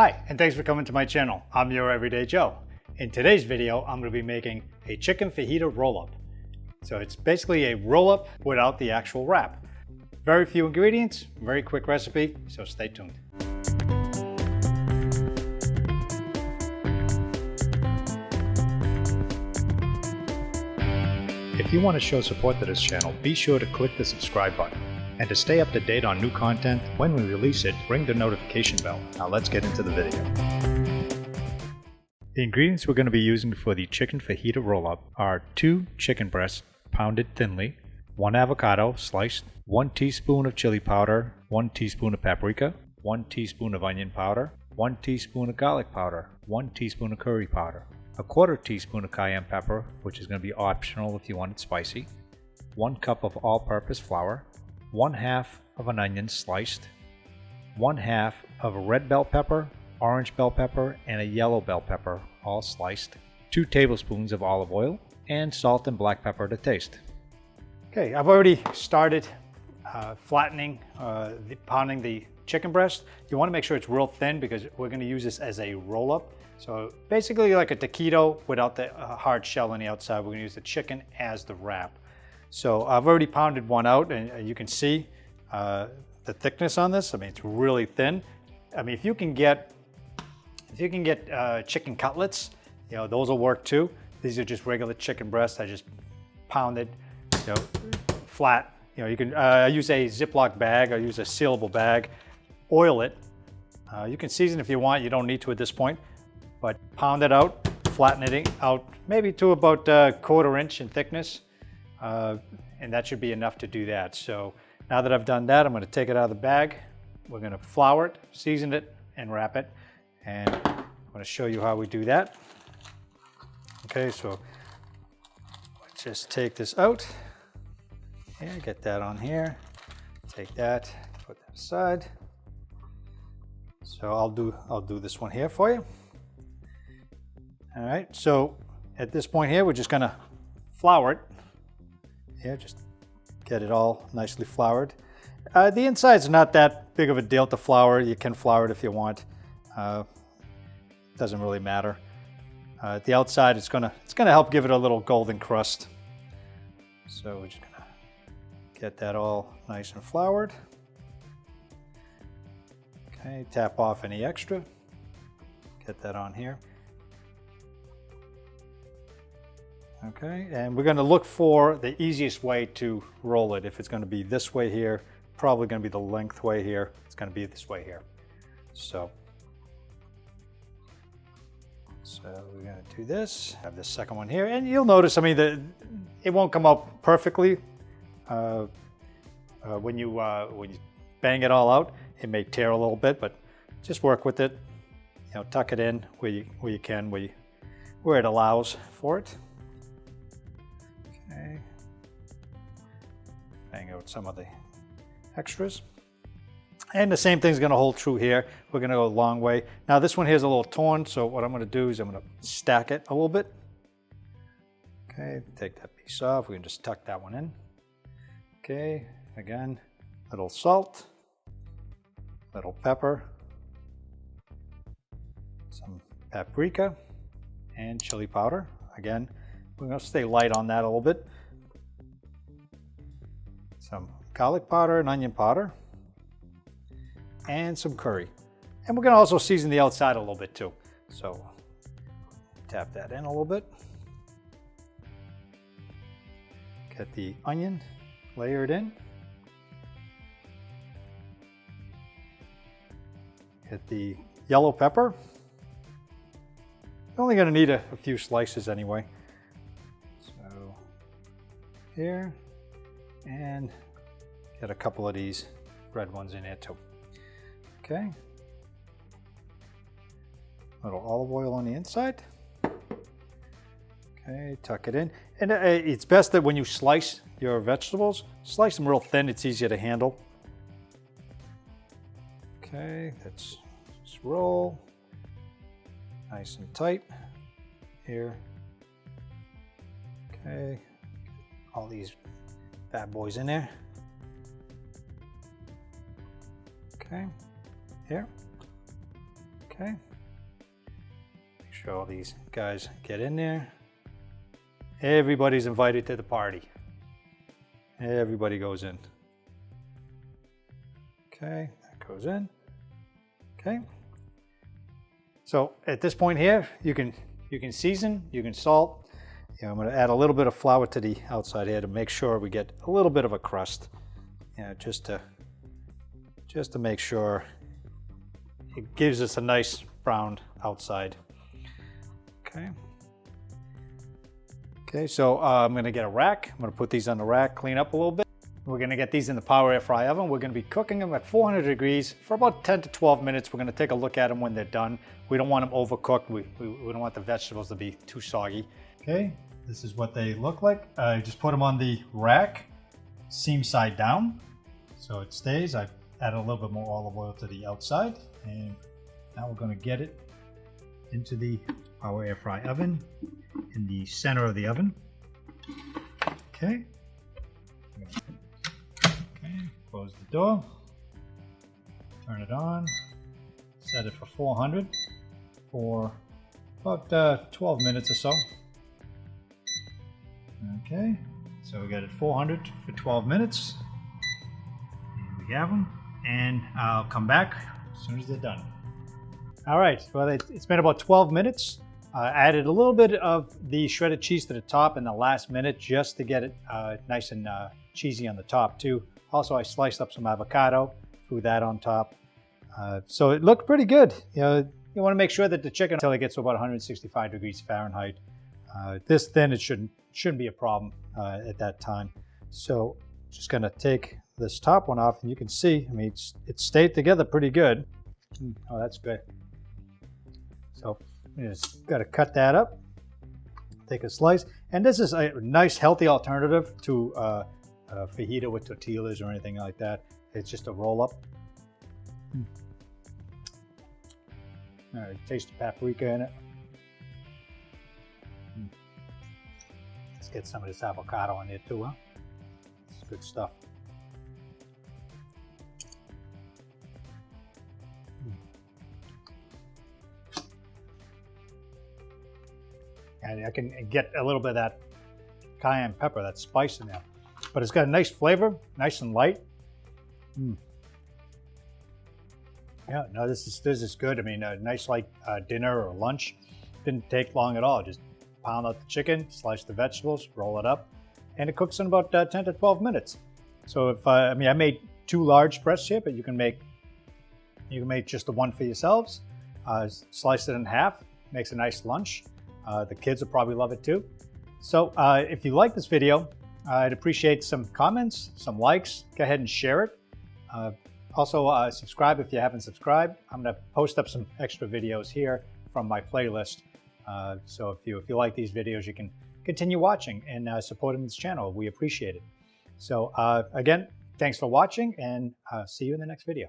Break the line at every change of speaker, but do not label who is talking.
Hi, and thanks for coming to my channel. I'm your Everyday Joe. In today's video, I'm going to be making a chicken fajita roll-up. So it's basically a roll-up without the actual wrap. Very few ingredients, very quick recipe, so stay tuned. If you want to show support to this channel, be sure to click the subscribe button. And to stay up to date on new content, when we release it, ring the notification bell. Now let's get into the video. The ingredients we're going to be using for the chicken fajita roll-up are 2 chicken breasts pounded thinly, 1 avocado sliced, 1 teaspoon of chili powder, 1 teaspoon of paprika, 1 teaspoon of onion powder, 1 teaspoon of garlic powder, 1 teaspoon of curry powder, a 1/4 teaspoon of cayenne pepper, which is going to be optional if you want it spicy, 1 cup of all-purpose flour, 1/2 of an onion sliced, 1/2 of a red bell pepper, orange bell pepper, and a yellow bell pepper, all sliced, 2 tablespoons of olive oil, and salt and black pepper to taste. Okay, I've already started pounding the chicken breast. You want to make sure it's real thin because we're going to use this as a roll-up. So basically like a taquito without the hard shell on the outside. We're going to use the chicken as the wrap. So I've already pounded one out, and you can see the thickness on this. I mean, it's really thin. I mean, if you can get chicken cutlets, you know, those will work too. These are just regular chicken breasts. I just pound it, you know, flat. You know, you can I use a Ziploc bag. I use a sealable bag. Oil it. You can season if you want. You don't need to at this point, but pound it out, flatten it out, maybe to about 1/4 inch in thickness. And that should be enough to do that. So now that I've done that, I'm going to take it out of the bag. We're going to flour it, season it, and wrap it. And I'm going to show you how we do that. Okay, so let's just take this out. Here, get that on here. Take that, put that aside. So I'll do this one here for you. All right, so at this point here, we're just going to flour it. Here, just get it all nicely floured. The inside's not that big of a deal to flour. You can flour it if you want. Doesn't really matter. The outside, it's gonna help give it a little golden crust. So we're just gonna get that all nice and floured. Okay, tap off any extra. Get that on here. Okay, and we're going to look for the easiest way to roll it. If it's going to be this way here, probably going to be the length way here. It's going to be this way here. So we're going to do this. Have this second one here, and you'll notice. I mean, it won't come out perfectly when you bang it all out. It may tear a little bit, but just work with it. You know, tuck it in where you can, where it allows for it. Okay. Bang out some of the extras. And the same thing's going to hold true here. We're going to go a long way. Now this one here is a little torn, so what I'm going to do is I'm going to stack it a little bit. Okay, take that piece off. We can just tuck that one in. Okay, again, little salt, little pepper, some paprika, and chili powder. Again, we're going to stay light on that a little bit. Some garlic powder and onion powder. And some curry. And we're going to also season the outside a little bit too. So tap that in a little bit. Get the onion layered in. Get the yellow pepper. You're only going to need a few slices anyway. So here, and get a couple of these red ones in there too. Okay. A little olive oil on the inside. Okay, tuck it in. And it's best that when you slice your vegetables, slice them real thin. It's easier to handle. Okay, let's just roll. Nice and tight here. Okay, all these bad boys in there. Okay, here. Okay. Make sure all these guys get in there. Everybody's invited to the party. Everybody goes in. Okay, that goes in. Okay. So at this point here, you can season, you can salt. You know, I'm going to add a little bit of flour to the outside here to make sure we get a little bit of a crust. You know, just to make sure it gives us a nice brown outside. Okay. Okay, so I'm going to get a rack. I'm going to put these on the rack, clean up a little bit. We're going to get these in the power air fry oven. We're going to be cooking them at 400 degrees for about 10 to 12 minutes. We're going to take a look at them when they're done. We don't want them overcooked. We don't want the vegetables to be too soggy. Okay, this is what they look like. I just put them on the rack, seam side down, so it stays. I added a little bit more olive oil to the outside, and now we're going to get it into the power air fry oven in the center of the oven. Okay. Close the door, turn it on, set it for 400 for about 12 minutes or so. Okay, so we got it 400 for 12 minutes. Here we have them, and I'll come back as soon as they're done. All right, well, it's been about 12 minutes. I added a little bit of the shredded cheese to the top in the last minute just to get it nice and cheesy on the top too. Also, I sliced up some avocado, threw that on top. So it looked pretty good. You know, you want to make sure that the chicken, until it gets to about 165 degrees Fahrenheit. This thin, it shouldn't be a problem at that time. So just gonna take this top one off, and you can see, I mean, it stayed together pretty good. Oh, that's good. So you just gotta cut that up, take a slice. And this is a nice, healthy alternative to fajita with tortillas or anything like that. It's just a roll up. All right, taste the paprika in it. Let's get some of this avocado in there too, huh? It's good stuff. And I can get a little bit of that cayenne pepper, that spice in there. But it's got a nice flavor, nice and light. Yeah, no, this is good. I mean, a nice light dinner or lunch. Didn't take long at all. Just pound out the chicken, slice the vegetables, roll it up, and it cooks in about 10 to 12 minutes. So if I made 2 large breasts here, but you can make just the one for yourselves. Slice it in half, makes a nice lunch. The kids will probably love it too. So if you like this video, I'd appreciate some comments, some likes. Go ahead and share it. Also, subscribe if you haven't subscribed. I'm going to post up some extra videos here from my playlist. So if you like these videos, you can continue watching and supporting this channel. We appreciate it. So again, thanks for watching, and see you in the next video.